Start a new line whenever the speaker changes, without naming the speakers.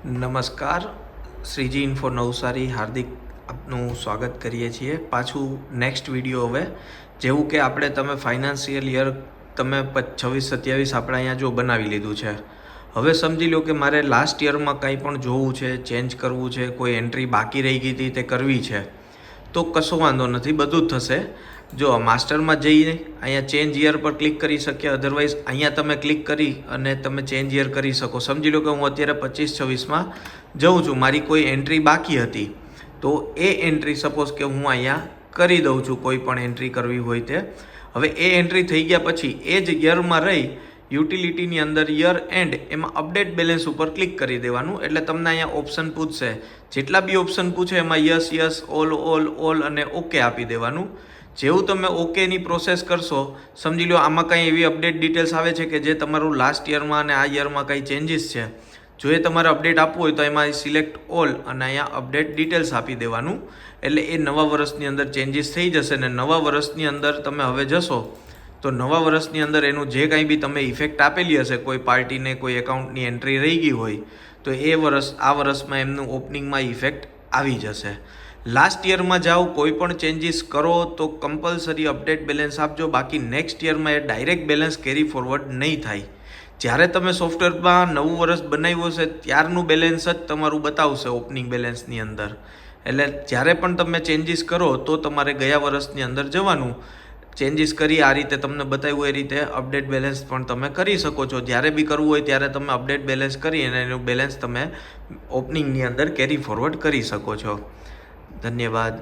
નમસ્કાર, શ્રીજી ઇન્ફો નવસારી હાર્દિક આપનું સ્વાગત કરીએ છીએ પાછું નેક્સ્ટ વિડીયો. હવે જેવું કે તમે ફાઇનાન્શિયલ યર તમે 26-27 આપણે અહીંયા જો બનાવી લીધું છે. હવે સમજી લો કે મારે લાસ્ટ યરમાં કંઈ પણ જોવું છે, ચેન્જ કરવું છે, કોઈ એન્ટ્રી બાકી રહી ગઈ હતી તે કરવી છે, તો કશો વાંધો નથી, બધું જ થશે. જો માસ્ટરમાં જઈને અહીંયા ચેન્જ યર પર ક્લિક કરી શકીએ, અધરવાઇઝ અહીંયા તમે ક્લિક કરી અને તમે ચેન્જ યર કરી શકો. સમજી લો કે હું અત્યારે 25-26માં જઉં છું, મારી કોઈ એન્ટ્રી બાકી હતી, તો એ એન્ટ્રી સપોઝ કે હું અહીંયા કરી દઉં છું, કોઈ પણ એન્ટ્રી કરવી હોય તે. હવે એ એન્ટ્રી થઈ ગયા પછી એ જ યરમાં રહી યુટિલિટીની અંદર યર એન્ડ એમાં અપડેટ બેલેન્સ ઉપર ક્લિક કરી દેવાનું. એટલે તમને અહીંયા ઓપ્શન પૂછશે, જેટલા બી ઓપ્શન પૂછે એમાં યસ યસ, ઓલ અને ઓકે આપી દેવાનું. જેવું તમે ઓકેની પ્રોસેસ કરશો, સમજી લો આમાં કંઈ એવી અપડેટ ડિટેલ્સ આવે છે કે જે તમારું લાસ્ટ યરમાં અને આ યરમાં કંઈ ચેન્જીસ છે, જો એ તમારે અપડેટ આપવું હોય તો એમાં સિલેક્ટ ઓલ અને અહીંયા અપડેટ ડિટેલ્સ આપી દેવાનું. એટલે એ નવા વર્ષની અંદર ચેન્જીસ થઈ જશે ને નવા વર્ષની અંદર તમે હવે જશો તો નવા વર્ષની અંદર એનું જે કાંઈ બી તમે ઇફેક્ટ આપેલી હશે, કોઈ પાર્ટીને કોઈ એકાઉન્ટની એન્ટ્રી રહી ગઈ હોય તો એ આ વર્ષમાં એમનું ઓપનિંગમાં ઇફેક્ટ આવી જશે. લાસ્ટ યરમાં જાઓ, કોઈ પણ ચેન્જીસ કરો તો કમ્પલસરી અપડેટ બેલેન્સ આપજો, બાકી નેક્સ્ટ યરમાં એ ડાયરેક્ટ બેલેન્સ કેરી ફોરવર્ડ નહીં થાય. જ્યારે તમે સોફ્ટવેરમાં નવું વર્ષ બનાવ્યું હશે ત્યારનું બેલેન્સ જ તમારું બતાવશે ઓપનિંગ બેલેન્સની અંદર. એટલે જ્યારે પણ તમે ચેન્જીસ કરો તો તમારે ગયા વર્ષની અંદર જવાનું, ચેન્જીસ કરી આ રીતે તમને બતાવ્યું એ રીતે અપડેટ બેલેન્સ પણ તમે કરી શકો છો. જ્યારે બી કરવું હોય ત્યારે તમે અપડેટ બેલેન્સ કરી અને એનું બેલેન્સ તમે ઓપનિંગની અંદર કેરી ફોરવર્ડ કરી શકો છો. ધન્યવાદ.